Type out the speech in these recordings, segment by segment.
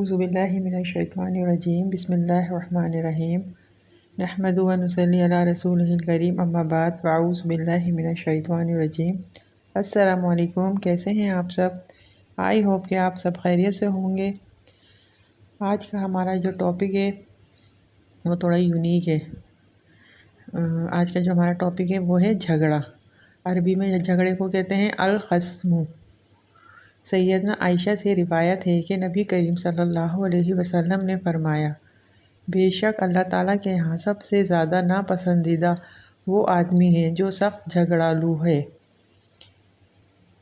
अऊज़ुबिल्लाहि मिनश्शैतानिर्रजीम बिस्मिल्लाहिर्रहमानिर्रहीम नहमदु व नुसल्ली अला रसूलिहिल करीम अम्मा बाद अऊज़ुबिल्लाहि मिनश्शैतानिर्रजीम। अस्सलामु अलैकुम, कैसे हैं आप सब? आई होप कि आप सब खैरियत से होंगे। आज का हमारा जो टॉपिक है वो थोड़ा यूनिक है। आज का जो हमारा टॉपिक है वो है झगड़ा। अरबी में झगड़े को कहते हैं अल-ख़स्मु। सैयदना आयशा से रिवायत है कि नबी करीम सल्लल्लाहु अलैहि वसल्लम ने फरमाया, बेशक अल्लाह ताला के यहाँ सबसे ज़्यादा नापसंदीदा वो आदमी है जो सख्त झगड़ालू है।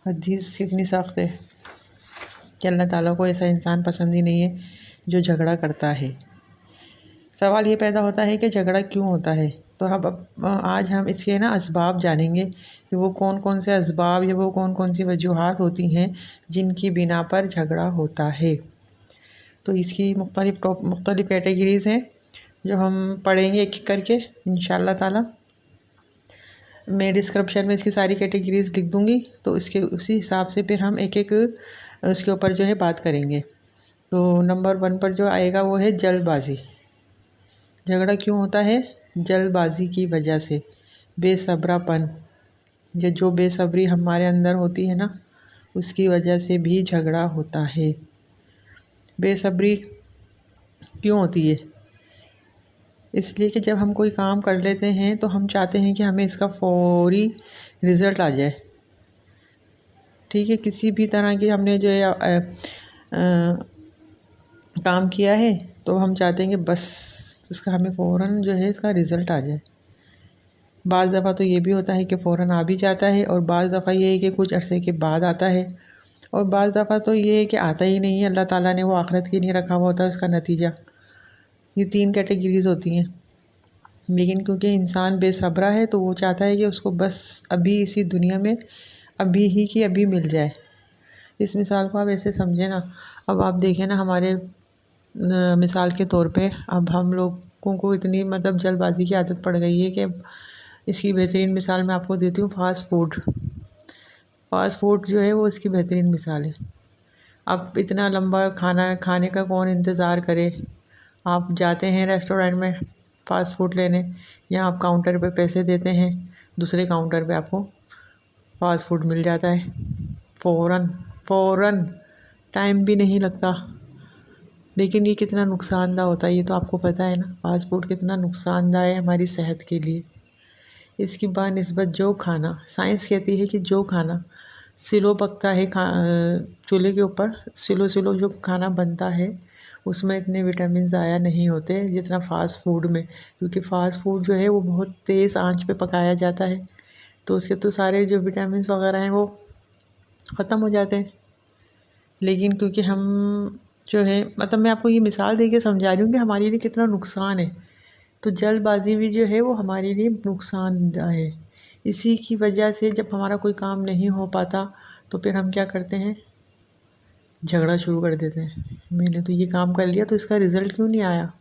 हदीस कितनी सख्त है कि अल्लाह ताला को ऐसा इंसान पसंद ही नहीं है जो झगड़ा करता है। सवाल ये पैदा होता है कि झगड़ा क्यों होता है। तो अब आज हम इसके असबाब जानेंगे कि वो कौन कौन से असबाब या वो कौन कौन सी वजूहात होती हैं जिनकी बिना पर झगड़ा होता है। तो इसकी मुख्तलिफ़ कैटेगरीज़ हैं जो हम पढ़ेंगे एक एक करके इंशाअल्लाह ताला। मैं डिस्क्रिप्शन में इसकी सारी कैटेगरीज़ लिख दूँगी, तो इसके उसी हिसाब से फिर हम एक एक उसके ऊपर जो है बात करेंगे। तो नंबर 1 पर जो आएगा वो है जल्दबाज़ी। झगड़ा क्यों होता है? जल्दबाज़ी की वजह से। बेसब्रापन या जो बेसब्री हमारे अंदर होती है ना, उसकी वजह से भी झगड़ा होता है। बेसब्री क्यों होती है? इसलिए कि जब हम कोई काम कर लेते हैं तो हम चाहते हैं कि हमें इसका फ़ौरी रिज़ल्ट आ जाए। ठीक है, किसी भी तरह की हमने जो है काम किया है तो हम चाहते हैं कि बस इसका हमें फ़ौरन जो है इसका रिज़ल्ट आ जाए। बाज़ दफ़ा तो ये भी होता है कि फ़ौरन आ भी जाता है, और बाज़ दफ़ा ये है कि कुछ अरसे के बाद आता है, और बाज़ दफ़ा तो ये है कि आता ही नहीं है। अल्लाह ताला ने वो आखिरत के लिए रखा हुआ होता है उसका नतीजा। ये 3 कैटेगरीज़ होती हैं। लेकिन क्योंकि इंसान बेसब्रा है तो वो चाहता है कि उसको बस अभी इसी दुनिया में अभी ही की अभी मिल जाए। इस मिसाल को आप ऐसे समझें ना, अब आप देखें ना, हमारे मिसाल के तौर पे अब हम लोगों को इतनी जल्दबाज़ी की आदत पड़ गई है कि इसकी बेहतरीन मिसाल मैं आपको देती हूँ। फ़ास्ट फूड जो है वो इसकी बेहतरीन मिसाल है। अब इतना लंबा खाना खाने का कौन इंतज़ार करे। आप जाते हैं रेस्टोरेंट में फ़ास्ट फूड लेने, यहाँ आप काउंटर पे पैसे देते हैं, दूसरे काउंटर पे आपको फ़ास्ट फूड मिल जाता है फ़ौरन, टाइम भी नहीं लगता। लेकिन ये कितना नुकसानदा होता है ये तो आपको पता है ना। फ़ास्ट फूड कितना नुकसानदा है हमारी सेहत के लिए। इसकी बानिस्बत जो खाना, साइंस कहती है कि जो खाना सिलो पकता है, चूल्हे के ऊपर सिलो जो खाना बनता है उसमें इतने विटामिन ज़ाया नहीं होते जितना फ़ास्ट फूड में। क्योंकि फ़ास्ट फूड जो है वो बहुत तेज़ आंच पे पकाया जाता है, तो उसके तो सारे जो विटामिन वगैरह हैं वो ख़त्म हो जाते हैं। लेकिन क्योंकि हम जो है मैं आपको ये मिसाल दे के समझा रही हूँ कि हमारे लिए कितना नुकसान है। तो जल्दबाज़ी भी जो है वो हमारे लिए नुकसानदेह है। इसी की वजह से जब हमारा कोई काम नहीं हो पाता तो फिर हम क्या करते हैं, झगड़ा शुरू कर देते हैं। मैंने तो ये काम कर लिया तो इसका रिज़ल्ट क्यों नहीं आया,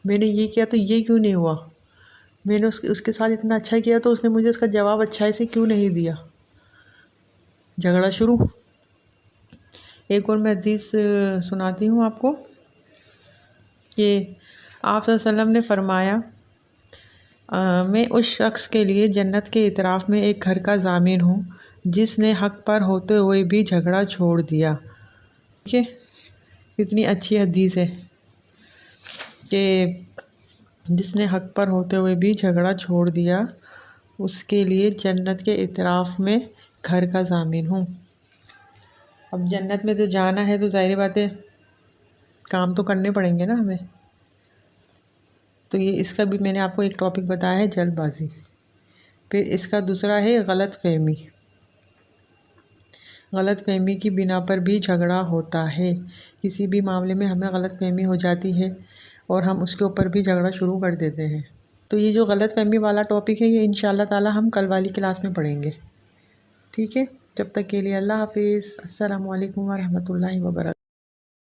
मैंने ये किया तो ये क्यों नहीं हुआ, मैंने उसके साथ इतना अच्छा किया तो उसने मुझे इसका जवाब अच्छाई से क्यों नहीं दिया। झगड़ा शुरू। एक और मैं हदीस सुनाती हूँ आपको कि आप सल्लल्लाहु अलैहि वसल्लम ने फरमाया, मैं उस शख्स के लिए जन्नत के इतराफ़ में एक घर का ज़ामिन हूँ जिसने हक़ पर होते हुए भी झगड़ा छोड़ दिया। ठीक है, कितनी अच्छी हदीस है कि जिसने हक़ पर होते हुए भी झगड़ा छोड़ दिया उसके लिए जन्नत के इतराफ़ में घर का ज़ामिन हूँ। अब जन्नत में तो जाना है तो ज़ाहिर बात है काम तो करने पड़ेंगे ना हमें। तो ये इसका भी मैंने आपको एक टॉपिक बताया है, जल्दबाज़ी। फिर इसका दूसरा है गलतफ़हमी। गलतफ़हमी की बिना पर भी झगड़ा होता है। किसी भी मामले में हमें गलतफ़हमी हो जाती है और हम उसके ऊपर भी झगड़ा शुरू कर देते हैं। तो ये जो गलतफ़हमी वाला टॉपिक है ये इंशाअल्लाह ताला हम कल वाली क्लास में पढ़ेंगे। ठीक है, जब तक के लिए अल्लाह हाफ़िज़। अस्सलामु अलैकुम व रहमतुल्लाहि व बरकातहू।